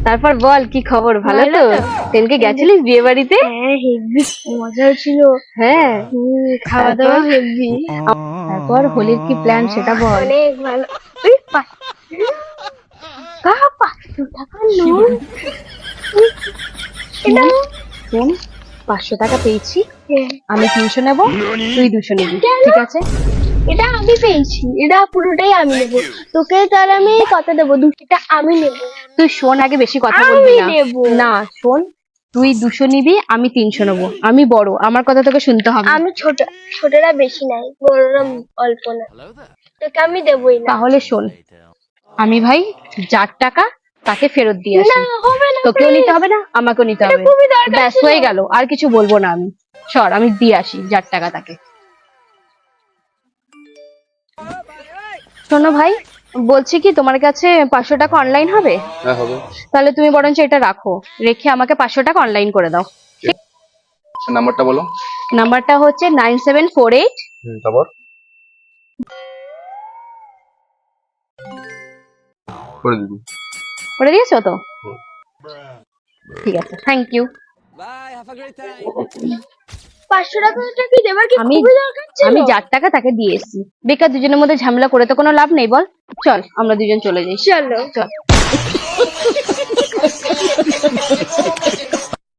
তারপর বল কি খবর, ভালো তো? সেদিনকে গেছিলিস বিয়ে বাড়িতে? হ্যাঁ হেভি মজা ছিল। হ্যাঁ, খাওয়া দাওয়া হেভি। তারপর হোলির কি প্ল্যান সেটা বল। অনেক ভালো। ওই 500 টাকা লোন। এটা শোন, 500 টাকা পেয়েছি, হ্যাঁ, আমি 300 নেব, তুই 200 নিবি, ঠিক আছে? এটা আমি পেয়েছি, এটা পুরোটাই আমি নেবো। তোকে তাহলে আমি কত দেবো? 200টা আমি নেবো। তুই শোন, আগে বেশি কথা আমি বলবি না। নেবো। না শোন, তুই 200 নিবি, আমি 300 নেবো, আমি বড়, আমার কথা তোকে শুনতে হবে। আমি ছোটরা বেশি নাই, বড়রা অল্প না। তোকে আমি দেবোই না। তাহলে শোন, আমি ভাই যার টাকা তাকে ফেরত দিয়ে আসি। না হবে না, তোকেও নিতে please। হবে না, আমাকেও নিতে এটা হবে না। খুবই দরকার ব্যাস ছিল। হয়ে গেল, আর কিছু বলবো না আমি। সর, আমি দিয়ে আসি যার টাকা তাকে। শোনো ভাই, বলছি কি তোমার কাছে 500 টাকা অনলাইন হবে? হ্যাঁ হবে। তাহলে তুমি বরঞ্চ এটা রাখো, রেখে আমাকে 500 টাকা অনলাইন করে দাও। নাম্বারটা বলো। নাম্বারটা হচ্ছে 9748। তারপর করে দিবি। করে দিয়েছো তো? ঠিক আছে, থ্যাংক ইউ। 500 টাকাটা কি দেবার কি আমি খুবই দরকার ছিল? আমি যার টাকা তাকে দিয়ে এসেছি, বেকার দুজনের মধ্যে ঝামেলা করে তো কোনো লাভ নেই, বল। চল আমরা দুজন চলে যাই। চলো। চল।